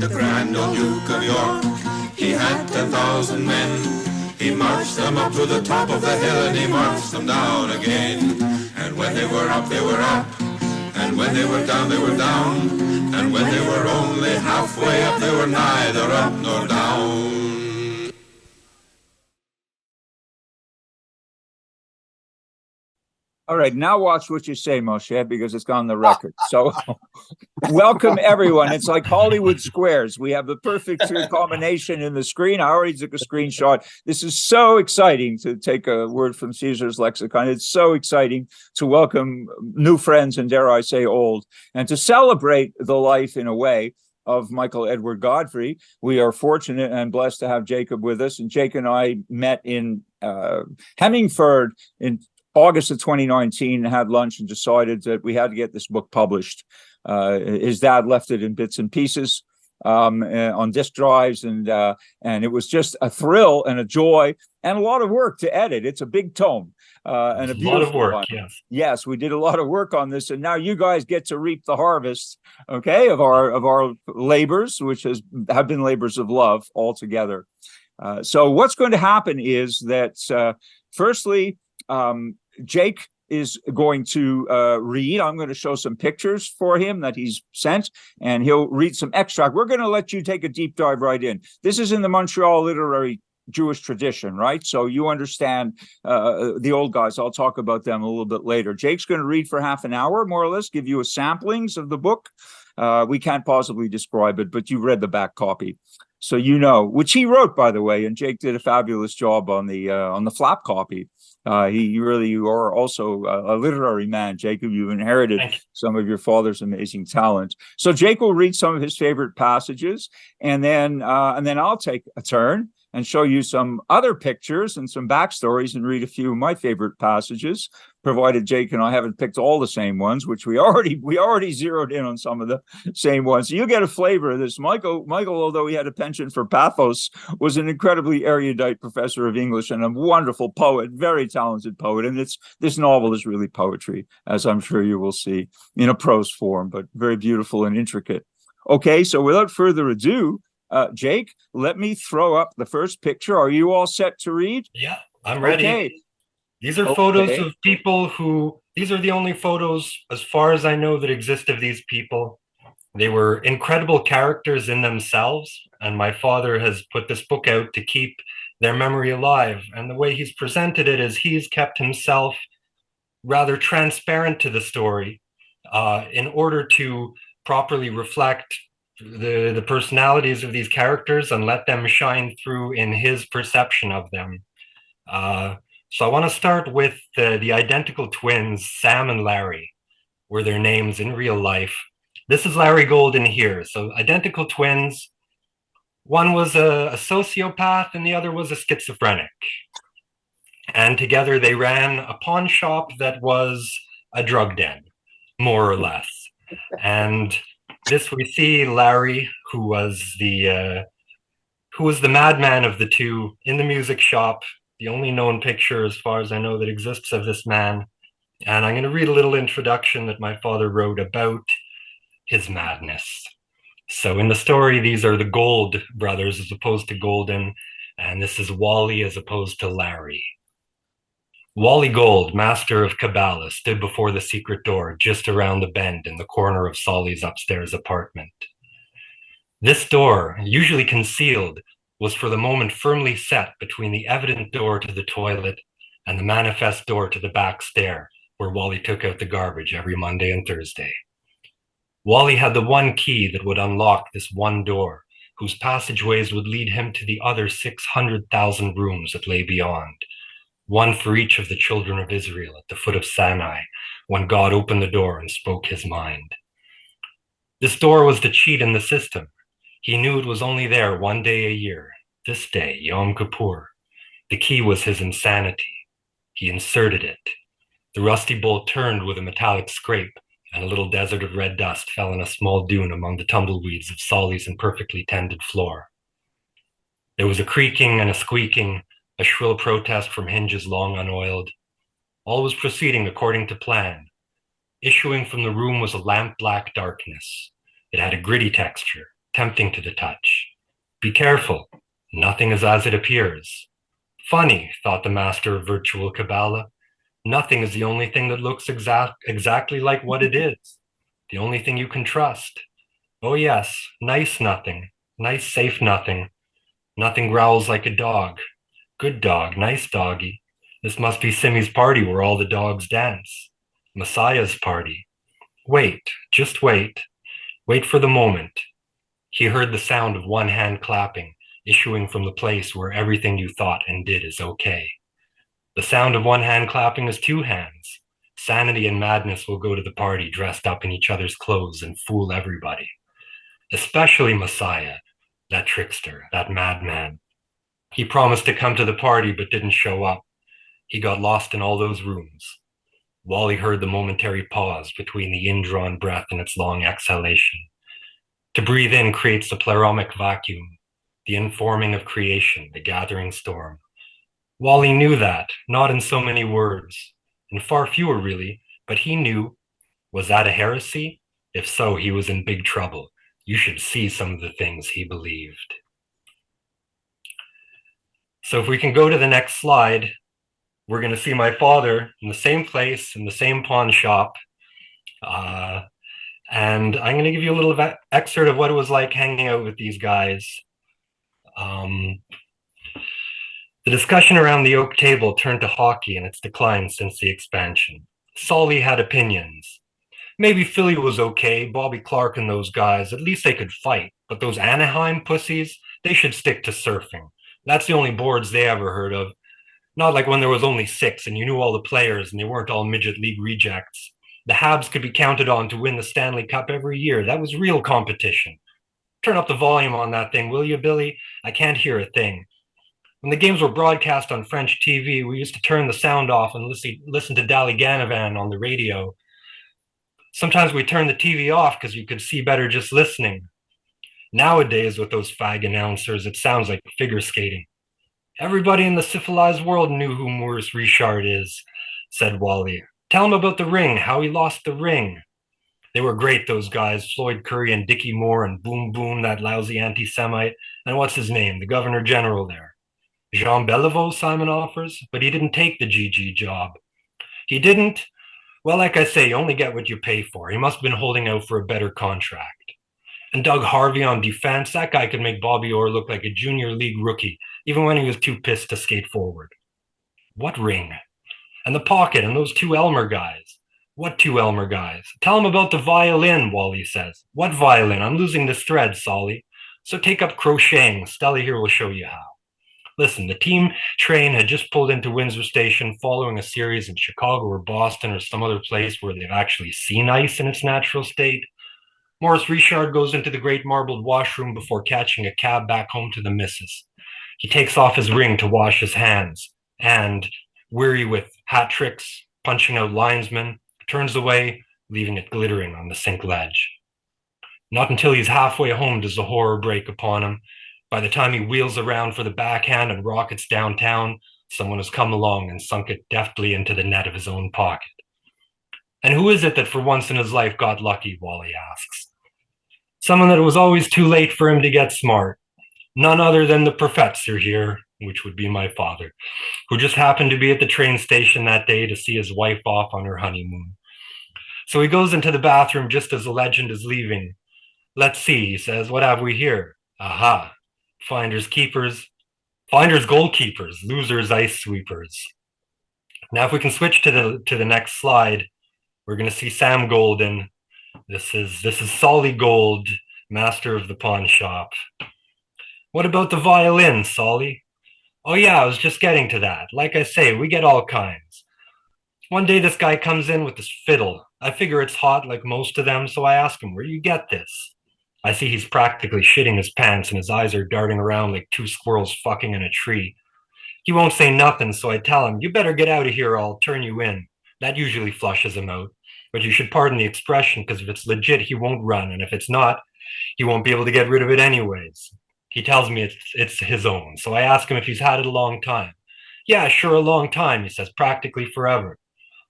the grand old Duke of York. He had 10,000 men. He marched them up to the top of the hill, and he marched them down again. And when they were up, they were up. And when they were down, they were down. And when they were only halfway up, they were neither up nor down. All right, now watch what you say, Moshe, because it's on the record. So welcome, everyone. It's like Hollywood Squares. We have the perfect combination in the screen. I already took a screenshot. This is so exciting, to take a word from Caesar's lexicon. It's so exciting to welcome new friends, and dare I say old, and to celebrate the life, in a way, of Michael Edward Godfrey. We are fortunate and blessed to have Jacob with us. And Jake and I met in Hemingford in August of 2019, had lunch and decided that we had to get this book published. His dad left it in bits and pieces on disk drives, and it was just a thrill and a joy and a lot of work to edit. It's a big tome and a beautiful lot of work. one. Yes, yes, we did a lot of work on this, and now you guys get to reap the harvest, okay, of our labors, which have been labors of love altogether. So what's going to happen is that firstly, Jake is going to read. I'm going to show some pictures for him that he's sent, and he'll read some extract. We're going to let you take a deep dive right in. This is in the Montreal literary Jewish tradition, right? So you understand the old guys. I'll talk about them a little bit later. Jake's going to read for half an hour, more or less, give you a samplings of the book. We can't possibly describe it, but you read the back copy, so you know, which he wrote, by the way, and Jake did a fabulous job on the flap copy. You are also a literary man, Jacob. You've inherited some of your father's amazing talent. So Jake will read some of his favorite passages, and then I'll take a turn and show you some other pictures and some backstories and read a few of my favorite passages, provided Jake and I haven't picked all the same ones, which we already zeroed in on some of the same ones. So you get a flavor of this. Michael, although he had a penchant for pathos, was an incredibly erudite professor of English and a wonderful poet, very talented poet. And this novel is really poetry, as I'm sure you will see, in a prose form, but very beautiful and intricate. Okay, so without further ado, Jake, let me throw up the first picture. Are you all set to read? Yeah, I'm ready. Okay. These are photos of people these are the only photos, as far as I know, that exist of these people. They were incredible characters in themselves, and my father has put this book out to keep their memory alive. And the way he's presented it is he's kept himself rather transparent to the story in order to properly reflect the personalities of these characters and let them shine through in his perception of them. So I want to start with the identical twins, Sam and Larry, were their names in real life. This is Larry Golden here. So identical twins. One was a sociopath and the other was a schizophrenic. And together they ran a pawn shop that was a drug den, more or less. And this we see Larry, who was the madman of the two, in the music shop, the only known picture, as far as I know, that exists of this man. And I'm going to read a little introduction that my father wrote about his madness. So in the story, these are the Gold brothers as opposed to Golden, and this is Wally as opposed to Larry. Wally Gold, master of Kabbalah, stood before the secret door just around the bend in the corner of Solly's upstairs apartment. This door, usually concealed, was for the moment firmly set between the evident door to the toilet and the manifest door to the back stair, where Wally took out the garbage every Monday and Thursday. Wally had the one key that would unlock this one door, whose passageways would lead him to the other 600,000 rooms that lay beyond, one for each of the children of Israel at the foot of Sinai, when God opened the door and spoke his mind. This door was the cheat in the system. He knew it was only there one day a year, this day, Yom Kippur. The key was his insanity. He inserted it. The rusty bolt turned with a metallic scrape, and a little desert of red dust fell in a small dune among the tumbleweeds of Solly's imperfectly tended floor. There was a creaking and a squeaking, a shrill protest from hinges long unoiled. All was proceeding according to plan. Issuing from the room was a lamp-black darkness. It had a gritty texture, tempting to the touch. Be careful, nothing is as it appears. Funny, thought the master of Virtual Kabbalah. Nothing is the only thing that looks exactly like what it is. The only thing you can trust. Oh yes, nice nothing. Nice safe nothing. Nothing growls like a dog. Good dog, nice doggy. This must be Simi's party where all the dogs dance. Messiah's party. Wait, just wait. Wait for the moment. He heard the sound of one hand clapping, issuing from the place where everything you thought and did is okay. The sound of one hand clapping is two hands. Sanity and madness will go to the party dressed up in each other's clothes and fool everybody. Especially Messiah, that trickster, that madman. He promised to come to the party but didn't show up. He got lost in all those rooms. Wally heard the momentary pause between the indrawn breath and its long exhalation. To breathe in creates the pleromic vacuum, the informing of creation, the gathering storm. Wally knew that, not in so many words, and far fewer really, but he knew. Was that a heresy? If so, he was in big trouble. You should see some of the things he believed. So if we can go to the next slide, we're going to see my father in the same place, in the same pawn shop. And I'm going to give you a little excerpt of what it was like hanging out with these guys. The discussion around the oak table turned to hockey and its decline since the expansion. Solly had opinions. Maybe Philly was okay, Bobby Clark and those guys, at least they could fight. But those Anaheim pussies, they should stick to surfing. That's the only boards they ever heard of. Not like when there was only 6 and you knew all the players and they weren't all midget league rejects. The Habs could be counted on to win the Stanley Cup every year. That was real competition. Turn up the volume on that thing, will you, Billy? I can't hear a thing. When the games were broadcast on French TV, we used to turn the sound off and listen to Dali Ganavan on the radio. Sometimes we turned the TV off because you could see better just listening. Nowadays, with those fag announcers, it sounds like figure skating. Everybody in the civilized world knew who Maurice Richard is, said Wally. Tell him about the ring, how he lost the ring. They were great, those guys, Floyd Curry and Dickie Moore and Boom Boom, that lousy anti-Semite. And what's his name, the governor general there? Jean Beliveau, Simon offers, but he didn't take the GG job. He didn't? Well, like I say, you only get what you pay for. He must have been holding out for a better contract. And Doug Harvey on defense, that guy could make Bobby Orr look like a junior league rookie, even when he was too pissed to skate forward. What ring? And the pocket and those 2 Elmer guys. What 2 Elmer guys? Tell him about the violin, Wally says. What violin? I'm losing this thread, Solly. So take up crocheting. Stella here will show you how. Listen, the team train had just pulled into Windsor Station following a series in Chicago or Boston or some other place where they've actually seen ice in its natural state. Maurice Richard goes into the great marbled washroom before catching a cab back home to the missus. He takes off his ring to wash his hands and, weary with hat tricks, punching out linesmen, turns away, leaving it glittering on the sink ledge. Not until he's halfway home does the horror break upon him. By the time he wheels around for the backhand and rockets downtown, someone has come along and sunk it deftly into the net of his own pocket. And who is it that for once in his life got lucky, Wally asks. Someone that it was always too late for him to get smart. None other than the professor here, which would be my father, who just happened to be at the train station that day to see his wife off on her honeymoon. So he goes into the bathroom just as the legend is leaving. Let's see, he says, what have we here? Aha, finders keepers, finders goalkeepers, losers ice sweepers. Now, if we can switch to the next slide, we're going to see Sam Golden. This is Solly Gold, master of the pawn shop. What about the violin, Solly? Oh yeah, I was just getting to that. Like I say, we get all kinds. One day this guy comes in with this fiddle. I figure it's hot like most of them, so I ask him, where do you get this? I see he's practically shitting his pants and his eyes are darting around like 2 squirrels fucking in a tree. He won't say nothing, so I tell him, you better get out of here or I'll turn you in. That usually flushes him out. But you should pardon the expression, because if it's legit, he won't run. And if it's not, he won't be able to get rid of it anyways. He tells me it's his own. So I ask him if he's had it a long time. Yeah, sure, a long time, he says, practically forever.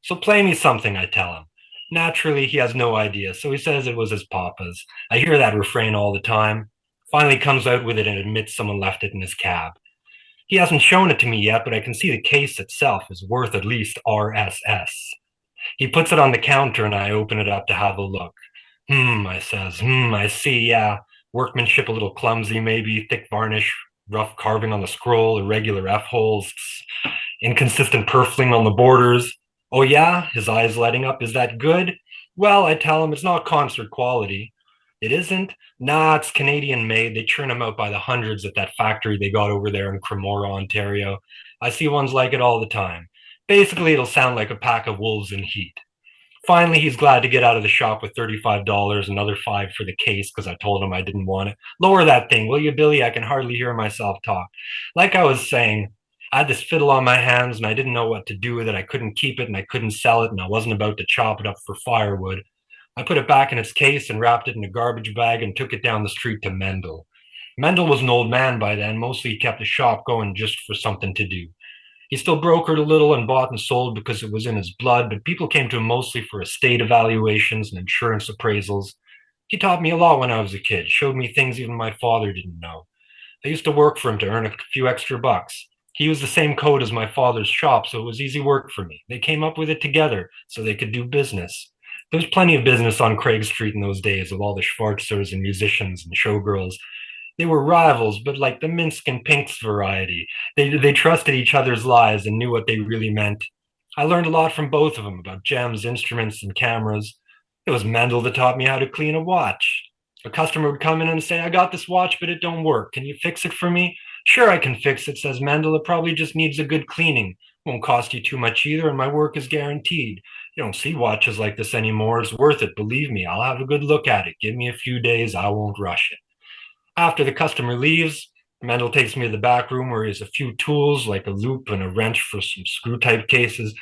So play me something, I tell him. Naturally, he has no idea, so he says it was his papa's. I hear that refrain all the time. Finally comes out with it and admits someone left it in his cab. He hasn't shown it to me yet, but I can see the case itself is worth at least RSS. He puts it on the counter and I open it up to have a look. I says, I see, yeah. Workmanship a little clumsy, maybe, thick varnish, rough carving on the scroll, irregular F-holes, inconsistent purfling on the borders. Oh yeah, his eyes lighting up, is that good? Well, I tell him it's not concert quality. It isn't? Nah, it's Canadian made. They churn them out by the hundreds at that factory they got over there in Cremora, Ontario. I see ones like it all the time. Basically, it'll sound like a pack of wolves in heat. Finally, he's glad to get out of the shop with $35, another $5 for the case because I told him I didn't want it. Lower that thing, will you, Billy? I can hardly hear myself talk. Like I was saying, I had this fiddle on my hands and I didn't know what to do with it. I couldn't keep it and I couldn't sell it and I wasn't about to chop it up for firewood. I put it back in its case and wrapped it in a garbage bag and took it down the street to Mendel. Mendel was an old man by then. Mostly he kept the shop going just for something to do. He still brokered a little and bought and sold because it was in his blood, but people came to him mostly for estate evaluations and insurance appraisals. He taught me a lot when I was a kid, showed me things even my father didn't know. I used to work for him to earn a few extra bucks. He used the same code as my father's shop, so it was easy work for me. They came up with it together so they could do business. There was plenty of business on Craig Street in those days with all the Schwarzers and musicians and showgirls. They were rivals, but like the Minsk and Pinks variety. They trusted each other's lies and knew what they really meant. I learned a lot from both of them about gems, instruments, and cameras. It was Mendel that taught me how to clean a watch. A customer would come in and say, I got this watch, but it don't work. Can you fix it for me? Sure, I can fix it, says Mendel. It probably just needs a good cleaning. Won't cost you too much either, and my work is guaranteed. You don't see watches like this anymore. It's worth it. Believe me, I'll have a good look at it. Give me a few days. I won't rush it. After the customer leaves, Mendel takes me to the back room where he has a few tools like a loop and a wrench for some screw type cases.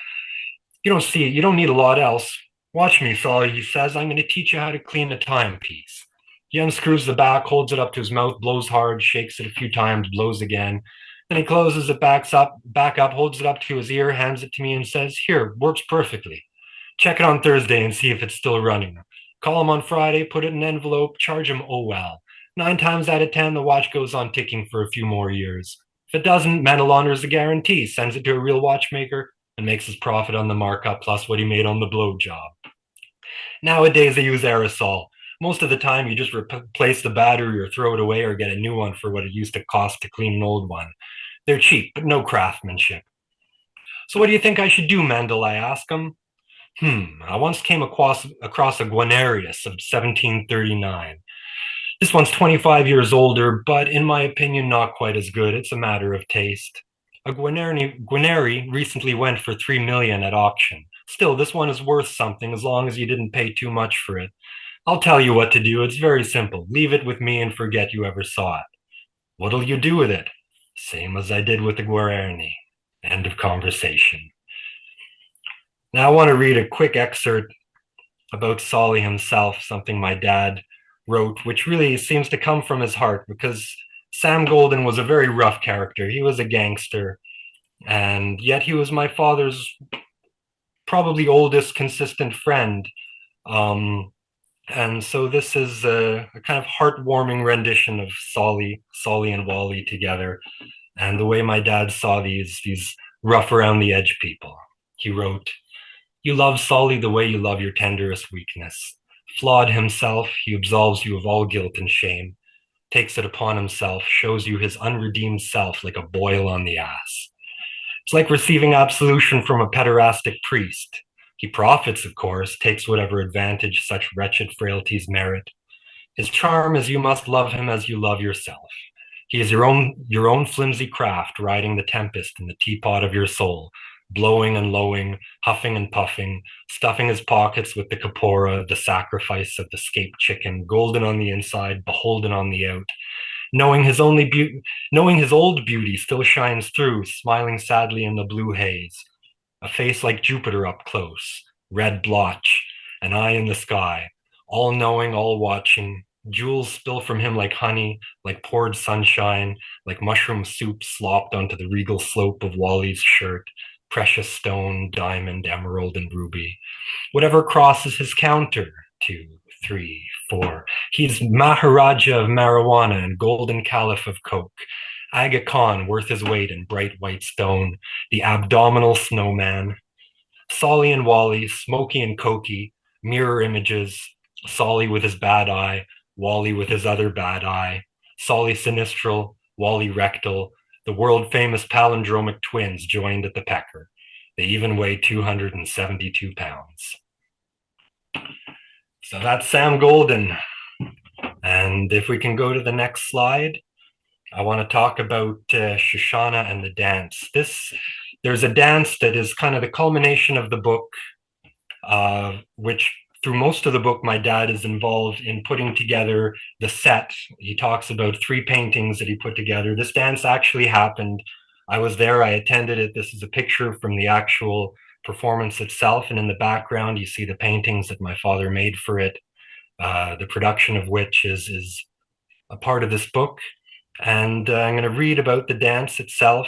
You don't need a lot else. Watch me, Solly, he says. I'm going to teach you how to clean a timepiece. He unscrews the back, holds it up to his mouth, blows hard, shakes it a few times, blows again. Then he closes it back up, holds it up to his ear, hands it to me and says, here, works perfectly. Check it on Thursday and see if it's still running. Call him on Friday, put it in an envelope, charge him, oh well. 9 times out of 10, the watch goes on ticking for a few more years. If it doesn't, Mendel honors the guarantee, sends it to a real watchmaker, and makes his profit on the markup plus what he made on the blow job. Nowadays, they use aerosol. Most of the time, you just replace the battery or throw it away or get a new one for what it used to cost to clean an old one. They're cheap, but no craftsmanship. So what do you think I should do, Mendel? I ask him. I once came across a Guarnerius of 1739. This one's 25 years older, but in my opinion, not quite as good. It's a matter of taste. A Guarneri recently went for $3 million at auction. Still, this one is worth something as long as you didn't pay too much for it. I'll tell you what to do. It's very simple. Leave it with me and forget you ever saw it. What'll you do with it? Same as I did with the Guarneri. End of conversation. Now I want to read a quick excerpt about Solly himself, something my dad wrote, which really seems to come from his heart because Sam Golden was a very rough character. He was a gangster, and yet he was my father's probably oldest consistent friend. And so this is a kind of heartwarming rendition of Solly and Wally together, and the way my dad saw these rough around the edge people. He wrote, you love Solly the way you love your tenderest weakness. Flawed himself, he absolves you of all guilt and shame, takes it upon himself, shows you his unredeemed self like a boil on the ass. It's like receiving absolution from a pederastic priest. He profits, of course, takes whatever advantage such wretched frailties merit. His charm is you must love him as you love yourself. He is your own flimsy craft, riding the tempest in the teapot of your soul, blowing and lowing, huffing and puffing, stuffing his pockets with the capora, the sacrifice of the scaped chicken, golden on the inside, beholden on the out, knowing his old beauty still shines through, smiling sadly in the blue haze, a face like Jupiter up close, red blotch, an eye in the sky, all knowing, all watching, jewels spill from him like honey, like poured sunshine, like mushroom soup slopped onto the regal slope of Wally's shirt, precious stone, diamond, emerald, and ruby. Whatever crosses his counter, 2, 3, for. He's Maharaja of marijuana and golden caliph of coke. Aga Khan, worth his weight in bright white stone, the abdominal snowman. Solly and Wally, Smokey and Cokey, mirror images, Solly with his bad eye, Wally with his other bad eye, Solly sinistral, Wally rectal, the world-famous palindromic twins joined at the pecker. They even weigh 272 pounds. So that's Sam Golden. And if we can go to the next slide, I want to talk about Shoshana and the dance. There's a dance that is kind of the culmination of the book, which through most of the book, my dad is involved in putting together the set. He talks about 3 paintings that he put together. This dance actually happened. I was there, I attended it. This is a picture from the actual performance itself. And in the background, you see the paintings that my father made for it, the production of which is a part of this book. And I'm going to read about the dance itself,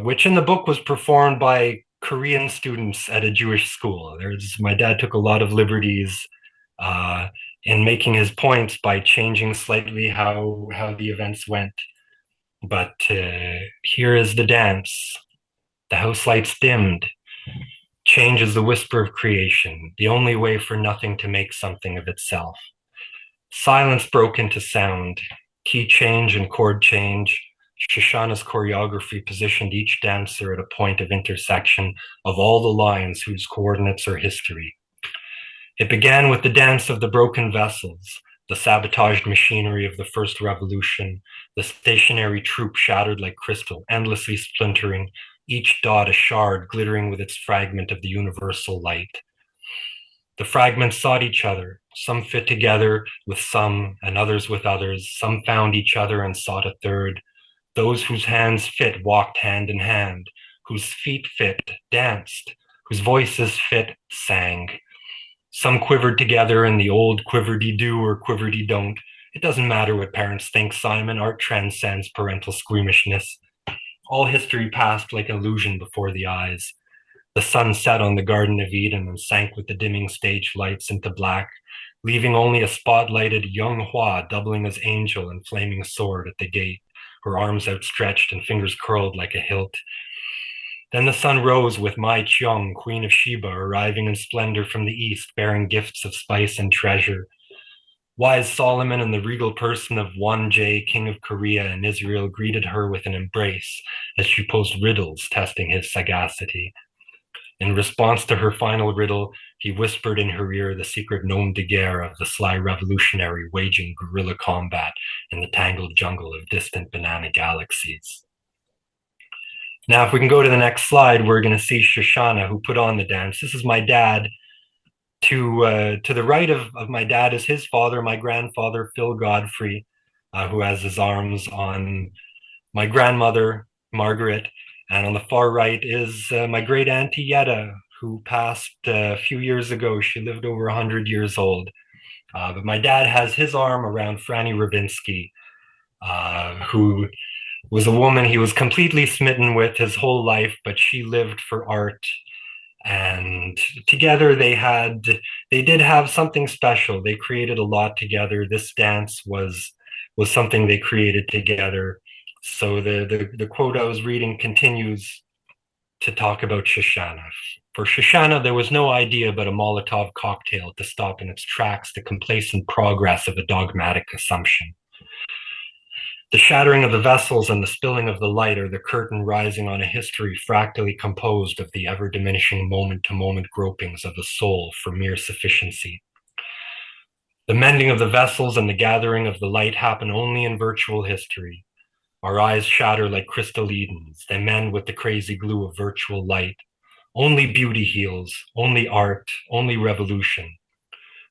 which in the book was performed by Korean students at a Jewish school. My dad took a lot of liberties in making his points by changing slightly how the events went. But here is the dance. The house lights dimmed. Change is the whisper of creation, the only way for nothing to make something of itself. Silence broke into sound, key change and chord change. Shoshana's choreography positioned each dancer at a point of intersection of all the lines whose coordinates are history. It began with the dance of the broken vessels, the sabotaged machinery of the first revolution, the stationary troop shattered like crystal, endlessly splintering, each dot a shard glittering with its fragment of the universal light. The fragments sought each other. Some fit together with some and others with others. Some found each other and sought a third. Those whose hands fit walked hand in hand, whose feet fit danced, whose voices fit sang. Some quivered together in the old quiver-dee-do or quiver-dee-don't. It doesn't matter what parents think, Simon. Art transcends parental squeamishness. All history passed like illusion before the eyes. The sun set on the Garden of Eden and sank with the dimming stage lights into black, leaving only a spotlighted young Hua doubling as angel and flaming sword at the gate, her arms outstretched and fingers curled like a hilt. Then the sun rose with Mai Cheong, Queen of Sheba, arriving in splendor from the east, bearing gifts of spice and treasure. Wise Solomon and the regal person of Won-jae, King of Korea and Israel, greeted her with an embrace as she posed riddles, testing his sagacity. In response to her final riddle, he whispered in her ear the secret nom de guerre of the sly revolutionary waging guerrilla combat in the tangled jungle of distant banana galaxies. Now, if we can go to the next slide, we're going to see Shoshana, who put on the dance. This is my dad. To the right of my dad is his father, my grandfather, Phil Godfrey, who has his arms on my grandmother, Margaret. And on the far right is my great auntie Yetta, who passed a few years ago. She lived over 100 years old. But my dad has his arm around Franny Ravinsky, who was a woman he was completely smitten with his whole life, but she lived for art. And together they did have something special. They created a lot together. This dance was something they created together. So the quote I was reading continues to talk about Shoshana. For Shoshana, there was no idea but a Molotov cocktail to stop in its tracks the complacent progress of a dogmatic assumption. The shattering of the vessels and the spilling of the light are the curtain rising on a history fractally composed of the ever-diminishing moment-to-moment gropings of the soul for mere sufficiency. The mending of the vessels and the gathering of the light happen only in virtual history. Our eyes shatter like crystal Edens. They mend with the crazy glue of virtual light. Only beauty heals, only art, only revolution.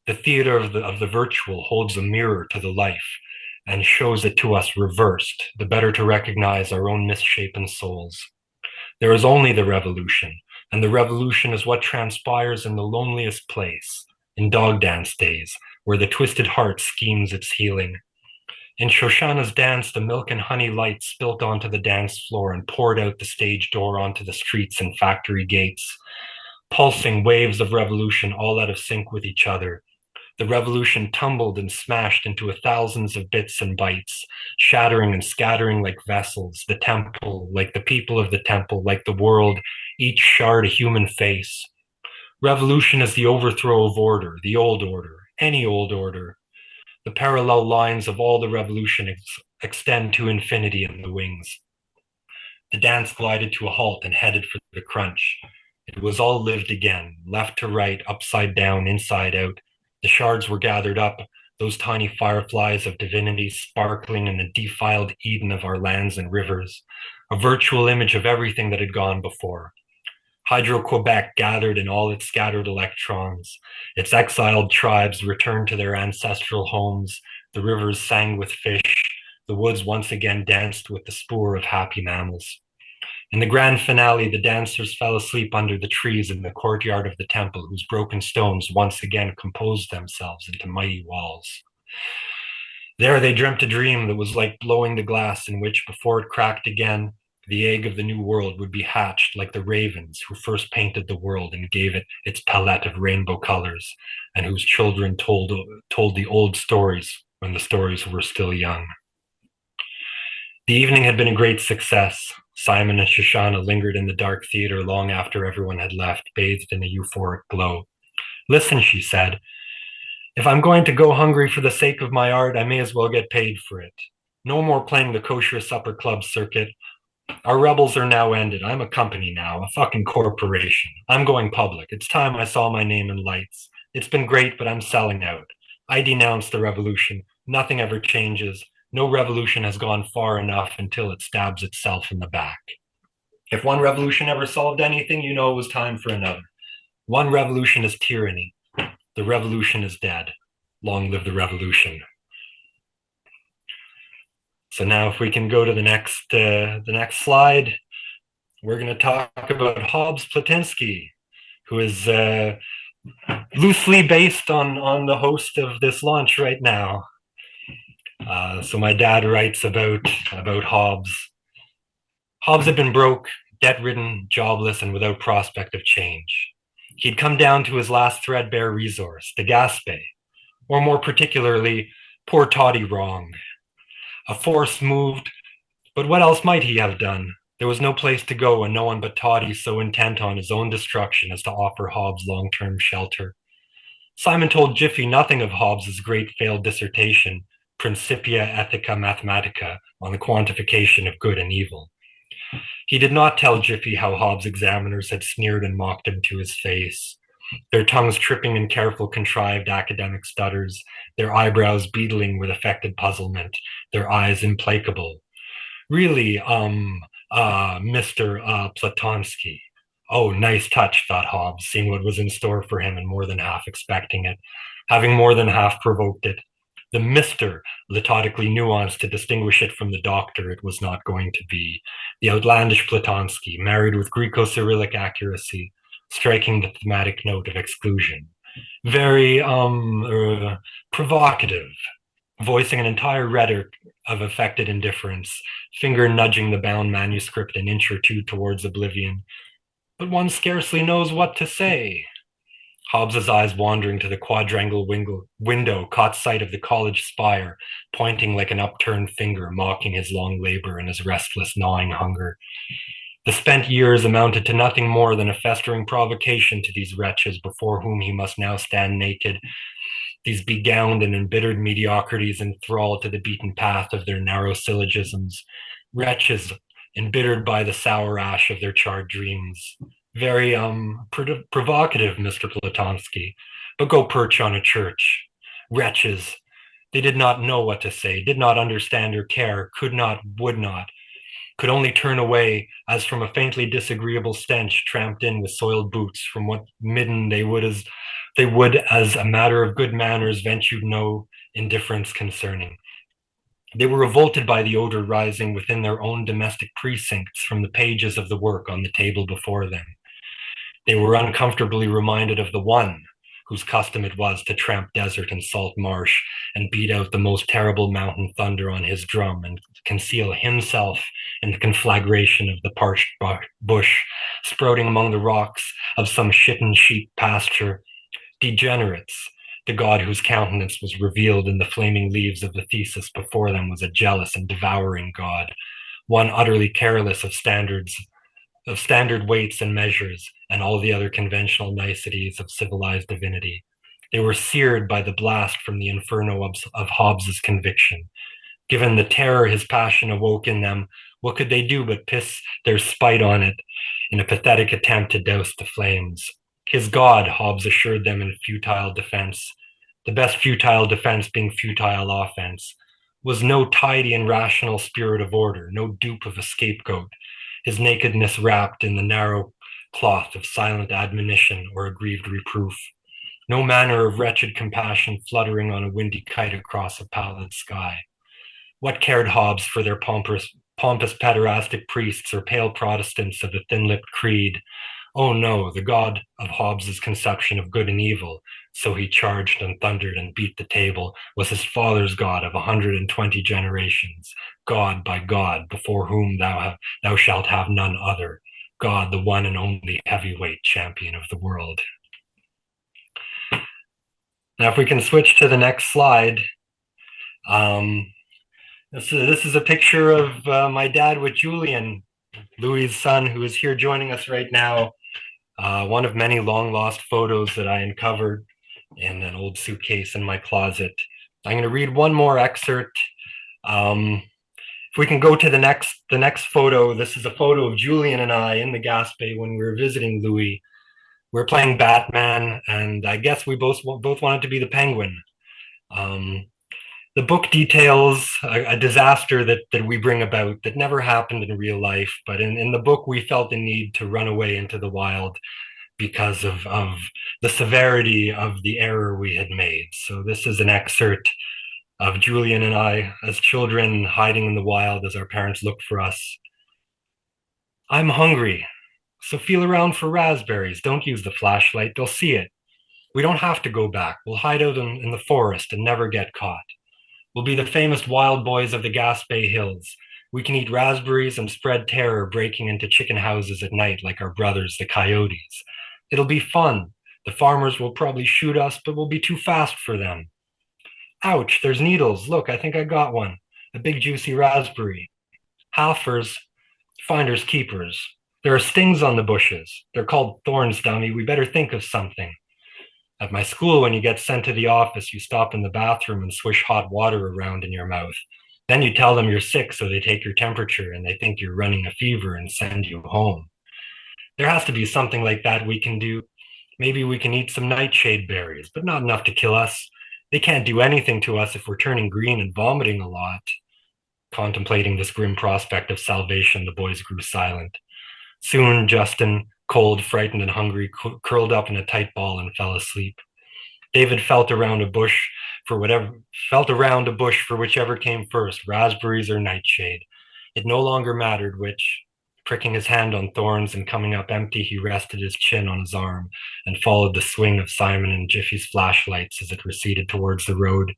The theater of the virtual holds a mirror to the life and shows it to us reversed, the better to recognize our own misshapen souls. There is only the revolution, and the revolution is what transpires in the loneliest place, in dog dance days, where the twisted heart schemes its healing. In Shoshana's dance, the milk and honey light spilt onto the dance floor and poured out the stage door onto the streets and factory gates, pulsing waves of revolution all out of sync with each other. The revolution tumbled and smashed into thousands of bits and bytes, shattering and scattering like vessels, the temple, like the people of the temple, like the world, each shard a human face. Revolution is the overthrow of order, the old order, any old order. The parallel lines of all the revolution extend to infinity in the wings. The dance glided to a halt and headed for the crunch. It was all lived again, left to right, upside down, inside out. The shards were gathered up, those tiny fireflies of divinity sparkling in the defiled Eden of our lands and rivers, a virtual image of everything that had gone before. Hydro-Quebec gathered in all its scattered electrons. Its exiled tribes returned to their ancestral homes. The rivers sang with fish. The woods once again danced with the spoor of happy mammals. In the grand finale, the dancers fell asleep under the trees in the courtyard of the temple, whose broken stones once again composed themselves into mighty walls. There they dreamt a dream that was like blowing the glass in which, before it cracked again, the egg of the new world would be hatched like the ravens who first painted the world and gave it its palette of rainbow colors, and whose children told the old stories when the stories were still young. The evening had been a great success. Simon and Shoshana lingered in the dark theater long after everyone had left, bathed in a euphoric glow. Listen, she said, if I'm going to go hungry for the sake of my art, I may as well get paid for it. No more playing the kosher supper club circuit. Our rebels are now ended. I'm a company now, a fucking corporation. I'm going public. It's time I saw my name in lights. It's been great, but I'm selling out. I denounce the revolution. Nothing ever changes. No revolution has gone far enough until it stabs itself in the back. If one revolution ever solved anything, you know it was time for another. One revolution is tyranny. The revolution is dead. Long live the revolution. So now if we can go to the next slide, we're going to talk about Hobbes Platinsky, who is loosely based on the host of this launch right now. So my dad writes about Hobbes. Hobbes had been broke, debt-ridden, jobless, and without prospect of change. He'd come down to his last threadbare resource, the Gaspé, or more particularly, poor Toddy Wrong. A force moved, but what else might he have done? There was no place to go, and no one but Toddy so intent on his own destruction as to offer Hobbes long-term shelter. Simon told Jiffy nothing of Hobbes's great failed dissertation, Principia Ethica Mathematica, on the quantification of good and evil. He did not tell Jiffy how Hobbes' examiners had sneered and mocked him to his face, their tongues tripping in careful, contrived academic stutters, their eyebrows beetling with affected puzzlement, their eyes implacable. Really, Mr. Platonsky. Oh, nice touch, thought Hobbes, seeing what was in store for him and more than half expecting it, having more than half provoked it. The Mr. lithotically nuanced to distinguish it from the doctor it was not going to be. The outlandish Platonsky, married with Greco-Cyrillic accuracy, striking the thematic note of exclusion. Very provocative, voicing an entire rhetoric of affected indifference, finger nudging the bound manuscript an inch or two towards oblivion. But one scarcely knows what to say. Hobbes's eyes wandering to the quadrangle window caught sight of the college spire, pointing like an upturned finger, mocking his long labor and his restless gnawing hunger. The spent years amounted to nothing more than a festering provocation to these wretches before whom he must now stand naked, these begowned and embittered mediocrities enthralled to the beaten path of their narrow syllogisms, wretches embittered by the sour ash of their charred dreams. Very provocative, Mr. Platonsky, but go perch on a church. Wretches, they did not know what to say, did not understand or care, could not, would not, could only turn away as from a faintly disagreeable stench tramped in with soiled boots from what midden they would as a matter of good manners venture no indifference concerning. They were revolted by the odor rising within their own domestic precincts from the pages of the work on the table before them. They were uncomfortably reminded of the one whose custom it was to tramp desert and salt marsh and beat out the most terrible mountain thunder on his drum and conceal himself in the conflagration of the parched bush sprouting among the rocks of some shitten sheep pasture. Degenerates, The God whose countenance was revealed in the flaming leaves of the thesis before them was a jealous and devouring God, one utterly careless of standard weights and measures, and all the other conventional niceties of civilized divinity. They were seared by the blast from the inferno of Hobbes's conviction. Given the terror his passion awoke in them, what could they do but piss their spite on it in a pathetic attempt to douse the flames? His God, Hobbes assured them in futile defense, the best futile defense being futile offense, was no tidy and rational spirit of order, no dupe of a scapegoat, his nakedness wrapped in the narrow cloth of silent admonition or aggrieved reproof, no manner of wretched compassion fluttering on a windy kite across a pallid sky. What cared Hobbes for their pompous pederastic priests or pale Protestants of the thin-lipped creed? Oh no, the God of Hobbes's conception of good and evil, so he charged and thundered and beat the table, was his father's God of 120 generations, God by God, before whom thou shalt have none other, God, the one and only heavyweight champion of the world. Now, if we can switch to the next slide, this is a picture of my dad with Julian, Louis's son, who is here joining us right now. One of many long lost photos that I uncovered in an old suitcase in my closet. I'm going to read one more excerpt. If we can go to the next photo, this is a photo of Julian and I in the Gaspé when we were visiting Louis. We're playing Batman, and I guess we both wanted to be the Penguin. The book details a disaster that we bring about that never happened in real life, but in the book we felt the need to run away into the wild because of the severity of the error we had made. So this is an excerpt of Julian and I as children hiding in the wild as our parents looked for us. I'm hungry, so feel around for raspberries. Don't use the flashlight, they'll see it. We don't have to go back. We'll hide out in the forest and never get caught. We'll be the famous wild boys of the Gaspé Hills. We can eat raspberries and spread terror, breaking into chicken houses at night like our brothers, the coyotes. It'll be fun. The farmers will probably shoot us, but we'll be too fast for them. Ouch, there's needles. Look, I think I got one. A big juicy raspberry. Halfers, finders keepers. There are stings on the bushes. They're called thorns, dummy. We better think of something. At my school, when you get sent to the office, you stop in the bathroom and swish hot water around in your mouth. Then you tell them you're sick, so they take your temperature and they think you're running a fever and send you home. There has to be something like that we can do. Maybe we can eat some nightshade berries, but not enough to kill us. They can't do anything to us if we're turning green and vomiting a lot. Contemplating this grim prospect of salvation, the boys grew silent. Soon, Justin, cold, frightened, and hungry, curled up in a tight ball and fell asleep. David felt around a bush for whichever came first, raspberries or nightshade. It no longer mattered which. Pricking his hand on thorns and coming up empty, he rested his chin on his arm and followed the swing of Simon and Jiffy's flashlights as it receded towards the road.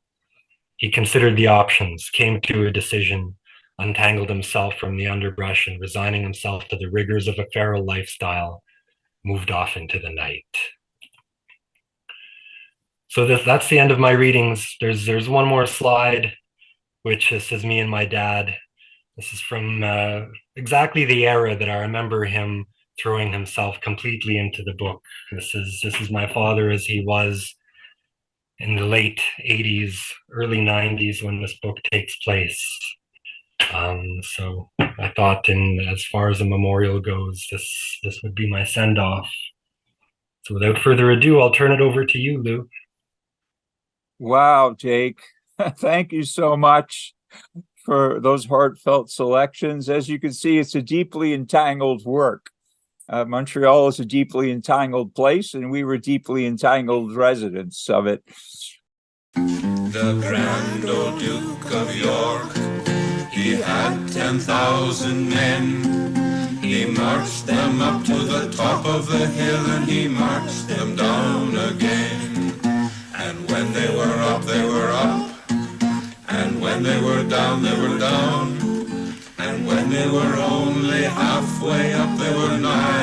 He considered the options, came to a decision, untangled himself from the underbrush, and resigning himself to the rigors of a feral lifestyle, moved off into the night. So that's the end of my readings. There's one more slide, which is me and my dad. This is from exactly the era that I remember him throwing himself completely into the book. This is my father as he was in the late 80s, early 90s when this book takes place. So I thought, as far as a memorial goes, this would be my send-off. So without further ado, I'll turn it over to you, Lou. Wow, Jake. Thank you so much for those heartfelt selections. As you can see, it's a deeply entangled work. Montreal is a deeply entangled place, and we were deeply entangled residents of it. The grand old Duke of York, he had 10,000 men. He marched them up to the top of the hill, and he marched them down again. And when they were up, they were up. And when they were down, and when they were only halfway up, they were nigh